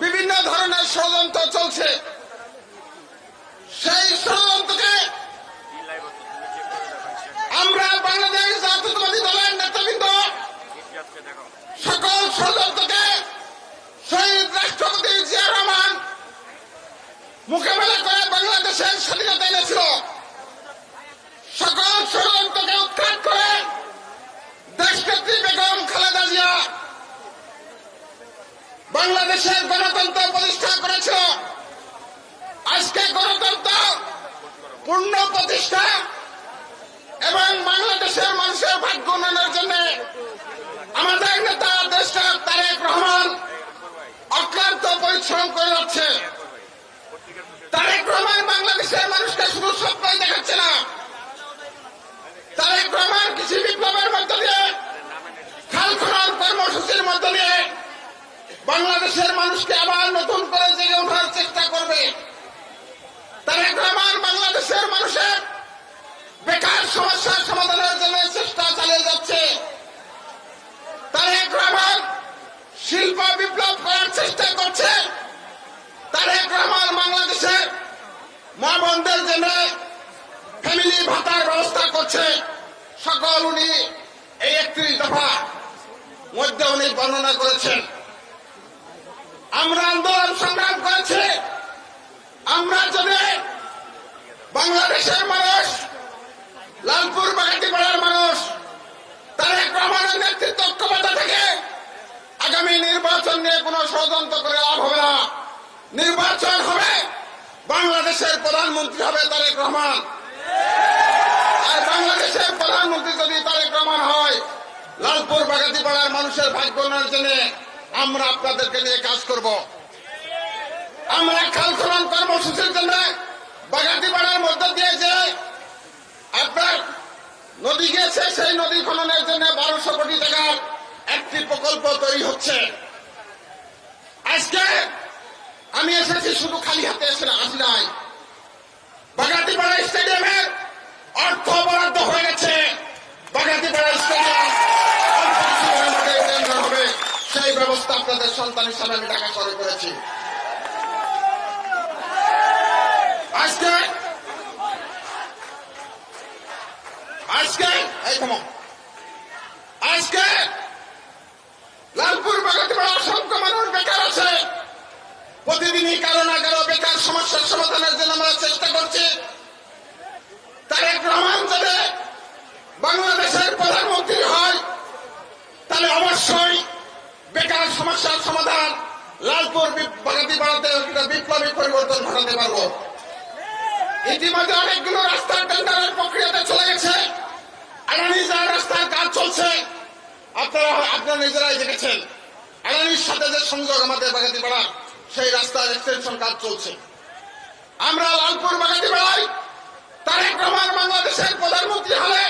বিভিন্ন ধরনের ষড়যন্ত্র চলছে। সেই ষড়যন্ত্রকে আমরা বাংলাদেশ জাতীয়তাবাদী দলের নেতৃবৃন্দ সকল ষড়যন্ত্রকে শহীদ রাষ্ট্রপতি জিয়া রহমান মোকাবেলা করে বাংলাদেশের স্বাধীনতা এনেছিল। সকল ষড়যন্ত্রকে উৎখাত করে দেশনেত্রী বেগম খালেদা জিয়া বাংলাদেশের গণতন্ত্র প্রতিষ্ঠা করেছিল। আজকে গণতন্ত্র পূর্ণ প্রতিষ্ঠা এবং বাংলাদেশের মানুষের ভাগ্য উন্নয়নের জন্য আমাদের নেতা দেশটা তারেক রহমান অক্লান্ত পরিশ্রম করে যাচ্ছে। তারেক রহমান বাংলাদেশের মানুষকে শুধু স্বপ্নই দেখাচ্ছে না, তারেক রহমান কৃষি বিপ্লবের মধ্য দিয়ে, খাল খনন কর্মসূচির মধ্য দিয়ে বাংলাদেশের মানুষকে আবার নতুন করে জেগে ওঠার চেষ্টা করবে। তারেক রহমান বাংলাদেশের মানুষের বেকার সমস্যার সমাধানের জন্য চেষ্টা চালিয়ে যাচ্ছে। তারেক রহমান শিল্প বিপ্লব করার চেষ্টা করছে। তারেক রহমান বাংলাদেশের মা বোনদের জন্য ফ্যামিলি ভাতার ব্যবস্থা করছে। সকল উনি এই 31 দফা মধ্যে উনি বর্ণনা করেছেন। আমরা আন্দোলন সংগ্রাম করেছি। আমরা যদি বাংলাদেশের মানুষ, লালপুর বাগাতিপাড়ার মানুষ তারেক রহমানের নেতৃত্ব ঐক্যবদ্ধ থেকে আগামী নির্বাচন নিয়ে কোন ষড়যন্ত্র করে লাভ হবে না। নির্বাচন হবে, বাংলাদেশের প্রধানমন্ত্রী হবে তারেক রহমান। আর বাংলাদেশের প্রধানমন্ত্রী যদি তারেক রহমান হয়, লালপুর বাগাতিপাড়ার মানুষের ভাগ্য উন্নয়নের জন্য আমরা আপনাদেরকে নিয়ে কাজ করব। আমরা খাল খনন কর্মসূচির জন্য বাগাতিপাড়ার মধ্য দিয়ে যে আপনার নদী গিয়েছে, সেই নদী খননের জন্য 1200 কোটি টাকার একটি প্রকল্প তৈরি হচ্ছে। আজকে আমি এসেছি শুধু খালি হাতে আসি নাই। বাগাতিপাড়া স্টেডিয়ামের অর্থ বরাদ্দ হয়ে গেছে। বাগাতিপাড়া স্টেডিয়াম হবে, সেই ব্যবস্থা আপনাদের সন্তান হিসাবে আমি ঢাকা শহরে করেছি। আজকে লালপুর বাগাতিপাড়া অসংখ্য মানুষ বেকার আছে। প্রতিদিনই কারো না কারো বেকার সমস্যার সমাধানের জন্য আমরা চেষ্টা করছি। তারেক রহমান যদি বাংলাদেশের প্রধানমন্ত্রী হয়, তাহলে অবশ্যই বেকার সমস্যার সমাধান লালপুর বাগাতিপাড়াতে বিপ্লবী পরিবর্তন ঘটাতে পারব। ইতিমধ্যে অনেকগুলো রাস্তার টেন্ডারের প্রক্রিয়াতে চলে গেছে। আড়ানি যার রাস্তার কাজ চলছে, আপনারা নিজেরাই দেখেছেন। আড়ানির সাথে যে সংযোগ আমাদের বাগাতিপাড়া, সেই রাস্তার এক্সটেনশন কাজ চলছে। আমরা লালপুর বাগাতিপাড়ায় তারেক রহমান বাংলাদেশের প্রধানমন্ত্রী হলে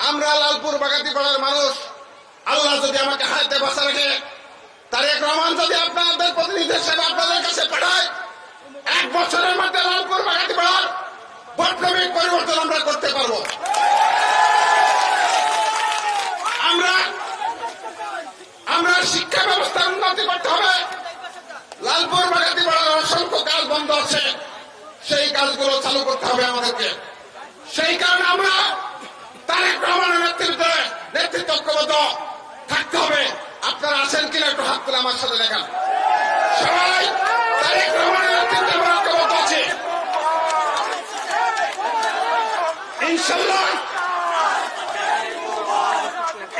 আমরা লালপুর বাগাতিপাড়ার মানুষ, আল্লাহ যদি আমাকে হাতে বাঁচা রাখে, তারেক রহমান যদি আপনাদের প্রতিনিধি হিসেবে আপনাদের কাছে পাঠায়, 1 বছরের মধ্যে লালপুর বাগাতিপাড়ার বৈপ্লবিক পরিবর্তন আমরা করতে পারবো। আমরা শিক্ষা ব্যবস্থার উন্নতি করতে হবে। লালপুর বাগাতিপাড়ার অসংখ্য কাজ বন্ধ আছে, সেই কাজগুলো চালু করতে হবে আমাদেরকে। সেই কারণে আমরা তারেক রহমানের নেতৃত্ব ঐক্যবদ্ধ থাকতে হবে। আপনারা আছেন কিনা একটু হাত তুলে আমার সাথে দেখান। সবাই তারেক রহমানের নেতৃত্বে আমরা ঐক্যবদ্ধ আছি।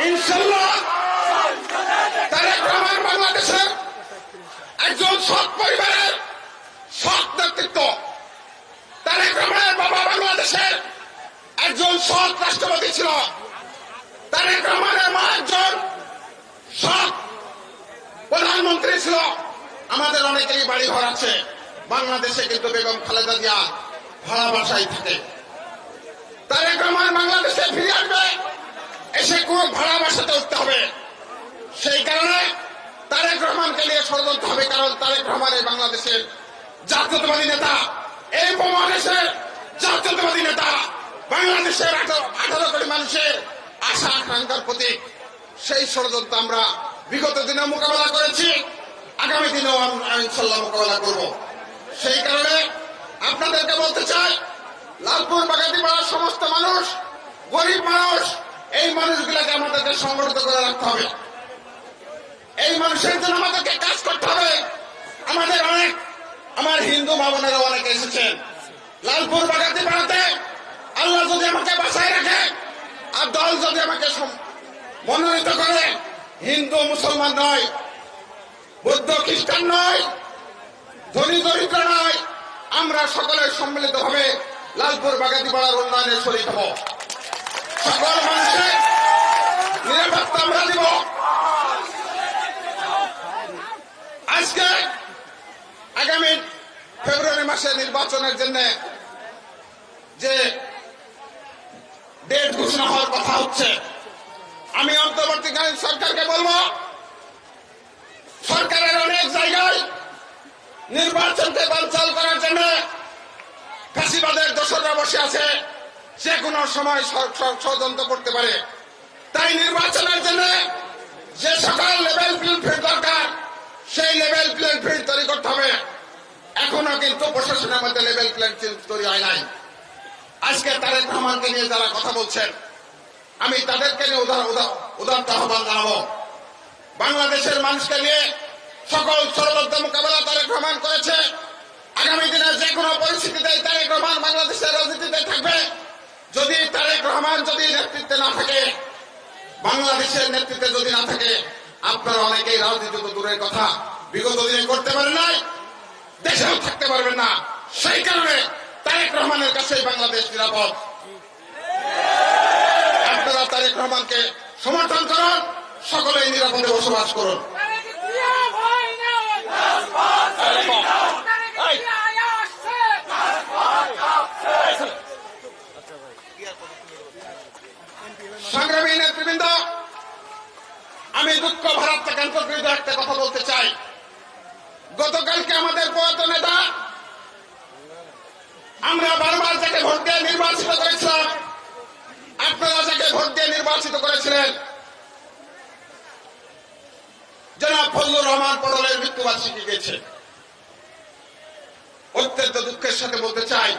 ইনশাল্লাহ তারেক রহমান বাংলাদেশের একজন সৎ পরিবারের সৎ নেতৃত্ব। তারেক রহমানের বাবা বাংলাদেশের একজন সৎ রাষ্ট্রপতি ছিল। তারেক রহমানের মা একজন সৎ প্রধানমন্ত্রী ছিল। আমাদের অনেকেরই বাড়ি ঘর আছে বাংলাদেশে, কিন্তু বেগম খালেদা জিয়া ভাড়া বাসায় থাকে। তারেক রহমান বাংলাদেশে ফিরে আসবে, এসে কোন ভাড়া বাসাতে উঠতে হবে। সেই কারণে তারেক রহমানকে নিয়ে ষড়যন্ত্র হবে, কারণ তারেক রহমান এই বাংলাদেশের জাতীয়তাবাদী নেতা, এই উপমহাদেশের জাতীয়তাবাদী নেতা, বাংলাদেশের 18 কোটি মানুষের আশা আকাঙ্ক্ষার প্রতীক। সেই ষড়যন্ত্র আমরা বিগত দিনে মোকাবেলা করেছি। আগামী দিনেও আমরা ইনশাল্লাহ মোকাবেলা করব। সেই কারণে আপনাদেরকে বলতে চাই, লালপুর বাগাতিপাড়ার সমস্ত মানুষ, গরিব মানুষ, এই মানুষগুলোকে আমাদেরকে সংগঠিত করে রাখতে হবে। এই মানুষের জন্য আমাদেরকে কাজ করতে হবে। আমাদের আমার হিন্দু মা বোনেরা অনেকে এসেছেন লালপুর বাগাতিপাড়াতে। আল্লাহ যদি আমাকে বাঁচায় রাখে আর দল যদি আমাকে মনোনীত করে, হিন্দু মুসলমান নয়, বৌদ্ধ খ্রিস্টান নয়, ধনী দরিদ্র নয়, আমরা সকলে সম্মিলিত ভাবে লালপুর বাগাতিপাড়ার উন্নয়নে শরীক হব। সকল মানুষের নিরাপত্তা আমরা দিব। আজকে আগামী ফেব্রুয়ারি মাসে নির্বাচনের জন্য যে ডেট ঘোষণা হওয়ার কথা হচ্ছে, আমি অন্তর্বর্তীকালীন সরকারকে বলবো, সরকারের অনেক জায়গায় নির্বাচনকে বানচাল করার জন্য ফ্যাসিবাদের দোসররা বসে আছে, যে কোনো সময় ষড়যন্ত্র করতে পারে। তাই নির্বাচনের জন্য যে সকল লেভেল প্লেইং ফিল্ড দরকার, সেই লেভেল প্লেইং ফিল্ড তৈরি করতে হবে। এখনো কিন্তু প্রশাসনের মধ্যে লেভেল প্লেইং ফিল্ড তৈরি হয় নাই। আজকে তারেক রহমানকে নিয়ে যারা কথা বলছেন, আমি তাদেরকে নিয়ে উদাত্ত আহ্বান জানাবো। বাংলাদেশের মানুষকে নিয়ে সকল ষড়যন্ত্র মোকাবেলা তারেক রহমান করেছে। আগামী দিনে যে কোনো পরিস্থিতিতে তারেক রহমান বাংলাদেশের রাজনীতিতে থাকবে। যদি তারেক রহমান যদি নেতৃত্বে না থাকে, বাংলাদেশের নেতৃত্বে যদি না থাকে, আপনারা অনেকেই রাজনীতি তো দূরের কথা বিগত দিনে করতে পারেন নাই, দেশেও থাকতে পারবেন না। সেই কারণে তারেক রহমানের কাছে বাংলাদেশ নিরাপদ। আপনারা তারেক রহমানকে সমর্থন করুন, সকলেই নিরাপদে বসবাস করুন। সংগ্রামী নেতৃবৃন্দ, আমি দুঃখ ভারাত্মাকান্ত একটা কথা বলতে চাই। গতকালকে আমাদের প্রয়াত নেতা, আমরা বারবার যাকে ভোট দিয়ে নির্বাচিত করেছিলাম, আপনারা যাকে ভোট দিয়ে নির্বাচিত করেছিলেন, জনাব ফজলুর রহমান পটলের মৃত্যুবার্ষিকী গেছে। অত্যন্ত দুঃখের সাথে বলতে চাই,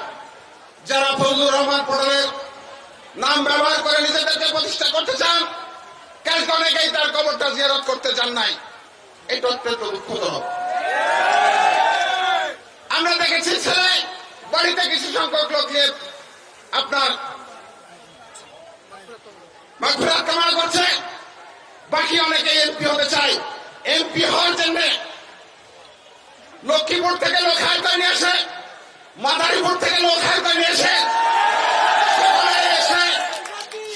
যারা ফজলুর রহমান পটলের নাম ব্যবহার করে নিজেদেরকে প্রতিষ্ঠা করতে চান, কালকে অনেকেই তার কবরটা জিয়ারত করতে চান নাই। এটা অত্যন্ত দুঃখজনক। আমরা দেখেছি ছেলে বাড়িতে কিছু সংখ্যক লোক নিয়ে আপনার মাগফিরাত কামনা করছে, বাকি অনেকে এমপি হতে চায়। এমপি হওয়ার জন্য লক্ষ্মীপুর থেকে লোক হায়ার করে নিয়ে আসে, মাদারীপুর থেকে লোক হায়ার করে নিয়ে আসে,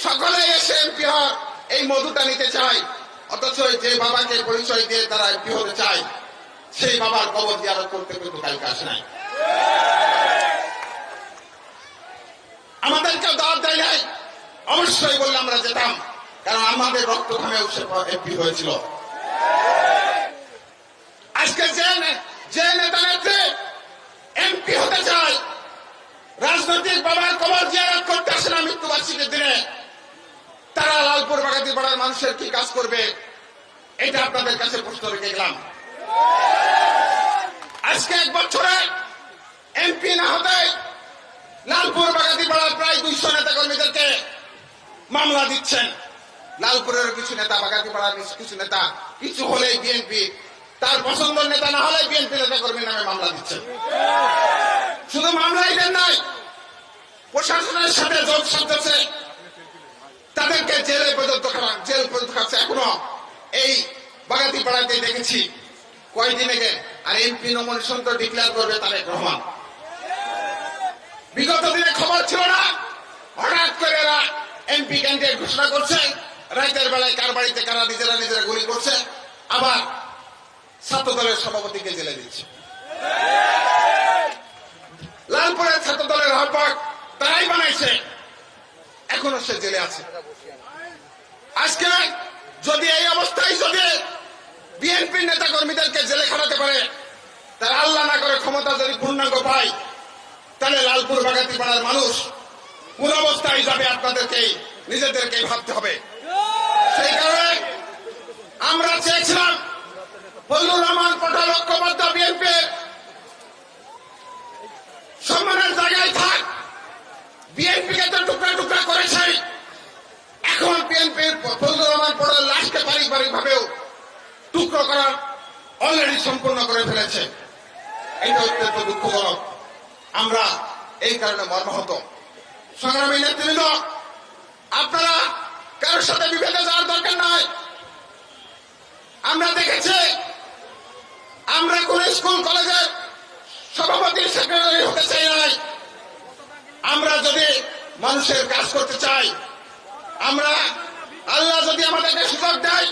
সকলে এসে এমপি হওয়ার এই মধুটা নিতে চায়। অথচ যে বাবাকে পরিচয় দিয়ে তারা এমপি হতে চায়, সেই বাবার কবর জিয়ারত করতে কিন্তু কালকে আসে নাই। আমাদেরকে দাওয়াত দেয় নাই, অবশ্যই বললে আমরা যেতাম, কারণ আমাদের রক্ত ঘামে এমপি হয়েছিল। আজকে যে নেতা নেত্রী এমপি হতে চায়, রাজনৈতিক বাবার কবর জিয়ারত করতে আসে না মৃত্যুবার্ষিকীর দিনে, তারা লালপুর বাগাতিপাড়ার মানুষের কি কাজ করবে? এটা আপনাদের কাছে প্রশ্ন রেখে গেলাম। আজকে 1 বছরে এমপি না হতে লালপুর বাগাতিপাড়ার প্রায় 200 নেতা কর্মীদেরকে মামলা দিচ্ছেন। লালপুরের কিছু নেতা, বাগাতিপাড়ার কিছু নেতা, কিছু হলেই বিএনপি, তার পছন্দের নেতা না হলে বিএনপি নেতা কর্মীর নামে মামলা দিচ্ছেন। শুধু মামলাই দেন নাই, প্রশাসনের সাথে যোগ সাজছে, তাদেরকে জেল পর্যন্ত খাচ্ছে। এখনো এই বাগাতিপাড়াতে দেখেছি কয়েকদিন আগে, আর এমপি নমিনেশন তো ডিক্লেয়ার করবে তারেক রহমান। বিগত দিনে খবর ছিল না, হঠাৎ করে এরা এমপি ক্যান্ডিডেট ঘোষণা করছে, রাতের বেলায় কার বাড়িতে কারা নিজেরা গুলি করছে, আবার ছাত্র দলের সভাপতিকে জেলে দিচ্ছে। লালপুরের ছাত্র দলের আহ্বায়ক তারাই বানাইছে, এখনো সে জেলে আছে। আজকে যদি এই অবস্থায় যদি বিএনপির নেতা কর্মীদেরকে জেলে খাটাতে পারে, তার আল্লাহ না করে ক্ষমতা যদি পূর্ণাঙ্গ পায়, তাহলে লালপুর বাগাতিপাড়ার মানুষ কোন অবস্থায় যাবে আপনাদেরকে নিজেদেরকে ভাবতে হবে। সেই কারণে আমরা চেয়েছিলাম ফজলুর রহমান পটল ঐক্যবদ্ধ বিএনপির সম্মানের জায়গায় থাক। বিএনপিকে তো টুকরা টুকরা করেছে, এখন বিএনপির ফজলুর রহমান পড়ার লাশকে পারিবারিক ভাবেও টুকরো করা অলরেডি সম্পূর্ণ করে ফেলেছে। এটা অত্যন্ত দুঃখজনক। আমরা এই কারণে মর্মাহত। সংগ্রামী নেতৃবৃন্দ, আপনারা কারোর সাথে বিভেদে যাওয়ার দরকার নয়। আমরা দেখেছি, আমরা কোন স্কুল কলেজের সভাপতি সেক্রেটারি হতে চাই নাই। আমরা যদি মানুষের কাজ করতে চাই, আমরা আল্লাহ যদি আমাদেরকে সুযোগ দেয়,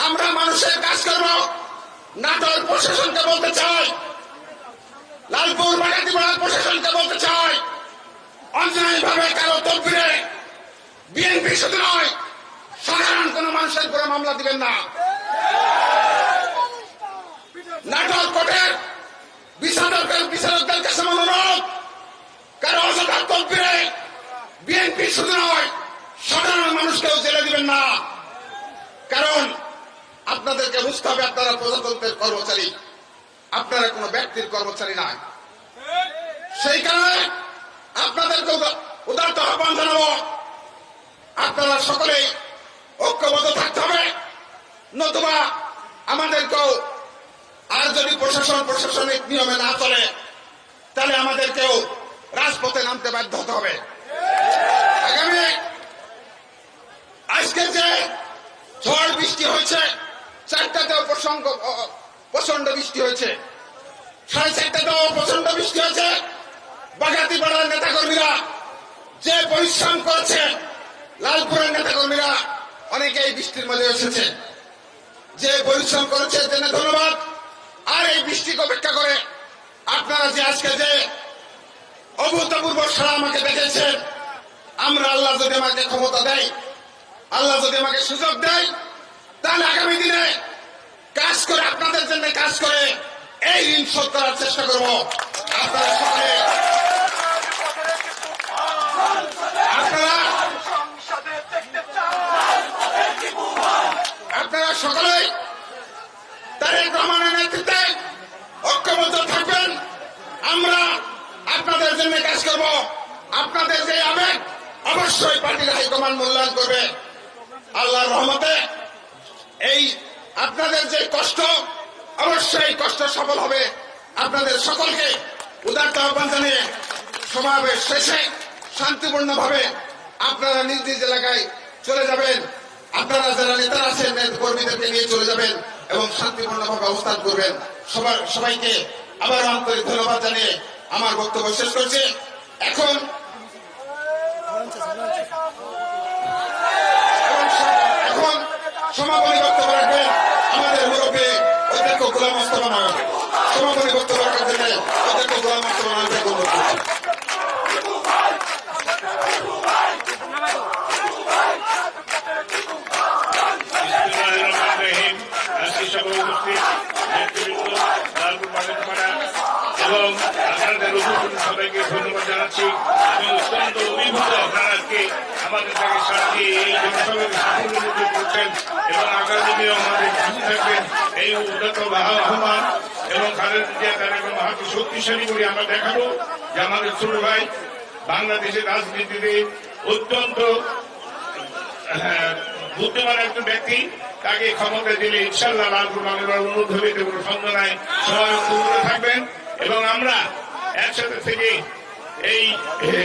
আমরা মানুষের কাজ করব। নাটোর প্রশাসনকে বলতে চাই, লালপুর বাগাতিপাড়ার প্রশাসনকে বলতে চাই, অন্যায়ভাবে কারো তদবিরে বিএনপি শুধু নয়, সাধারণ কোন মানুষের উপরে মামলা দিবেন না। নাটোর কোর্টের বিচারকদের কাছে অনুরোধ, কারো অযথা তদবিরে বিএনপি শুধু নয়, সাধারণ মানুষকেও জেলে দিবেন না। কারণ আপনাদেরকে বুঝতে হবে, আপনারা প্রজাতন্ত্রের কর্মচারী, আপনারা কোনো ব্যক্তির কর্মচারী নয়। সেই কারণে আপনাদেরকে উদারত আহ্বান জানাবো, আপনারা সকলেই ঐক্যবদ্ধ থাকতে হবে, নতুবা আমাদেরকেও, আর যদি প্রশাসনিক নিয়মে না চলে, তাহলে আমাদেরকেও রাজপথে নামতে বাধ্য হতে হবে। আগামী আজকে যে ঝড় বৃষ্টি হয়েছে, 4টাতেও প্রচন্ড বৃষ্টি হয়েছে, 4:30টাতেও প্রচন্ড বৃষ্টি হয়েছে। বাগাতিপাড়ার নেতাকর্মীরা যে পরিশ্রম করেছে, লালপুরের নেতাকর্মীরা অনেকেই বৃষ্টির মধ্যে এসেছে, যে পরিশ্রম করেছে জেনে ধন্যবাদ। আর এই বৃষ্টিকে অপেক্ষা করে আপনারা যে আজকে যে অভূতপূর্ব সাড়া আমাকে দেখেছেন, আমরা আল্লাহ যদি আমাকে ক্ষমতা দেয়, আল্লাহ যদি আমাকে সুযোগ দেয়, তাহলে আগামী দিনে কাজ করে, আপনাদের জন্য কাজ করে এই ঋণ শোধ করার চেষ্টা করব। আপনারা সকলে সকলেই তারেক রহমানের নেতৃত্বে ঐক্যবদ্ধ থাকবেন। আমরা আপনাদের জন্য কাজ করব। আপনাদের যে আবেগ অবশ্যই পার্টির হাইকমান্ড মূল্যায়ন করবে। আল্লাহর রহমতে এই আপনাদের যে কষ্ট, অবশ্যই কষ্ট সফল হবে। আপনাদের সকলকে উদারতা আহ্বান জানিয়ে সমাবেশ শেষে শান্তিপূর্ণভাবে আপনারা নিজ নিজ এলাকায় চলে যাবেন। আপনারা যারা নেতারা আছেন, কর্মীদেরকে নিয়ে চলে যাবেন এবং শান্তিপূর্ণভাবে অবস্থান করবেন। সবাইকে আবার আন্তরিক ধন্যবাদ জানিয়ে আমার বক্তব্য শেষ করছি। এখন সমাপনী বক্তব্য রাখবেন আমাদের মুরব্বী অধ্যক্ষ গোলাম মোস্তফা নয়ন। সমাপনী বক্তব্য রাখার জন্য অধ্যক্ষ গোলাম মোস্তফা নয়নকে অনুরোধ করছি। এবং আপনাদের সবাইকে ধন্যবাদ জানাচ্ছি। আমি অত্যন্ত অভিভূত, আপনারা আজকে আমাদের থেকে সাথে এই জনসভাকে সাফল্য করছেন এবং আগামী দিনে আমাদের পাশে থাকবেন। এই উদ্যত আহ্বান এবং তাদেরকে শক্তিশালী করে আমরা দেখাবো যে আমাদের ছোট ভাই বাংলাদেশের রাজনীতিতে অত্যন্ত বুদ্ধিমান একজন ব্যক্তি, তাকে ক্ষমতা দিলে ইনশাল্লাহ লালপুর বাংলার উন্নত হবে, কোনো সন্দেহ নাই। সবাই ঐক্যবদ্ধ থাকবেন এবং আমরা একসাথে থেকে এই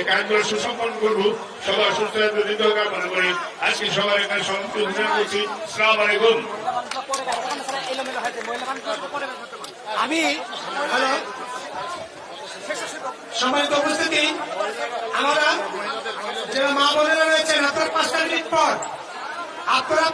কাজগুলো সুসম্পন্ন করবো। সবার সুস্থ দীর্ঘ কামনা করি। আজকে সবার এখানে সমাপ্তি ঘোষণা করছি। আসসালামু আলাইকুম। আমি সম্মানিত উপস্থিতি, আমরা যারা মা বোনেরা রয়েছেন, আপনারা 5 মিনিট পর আপনারা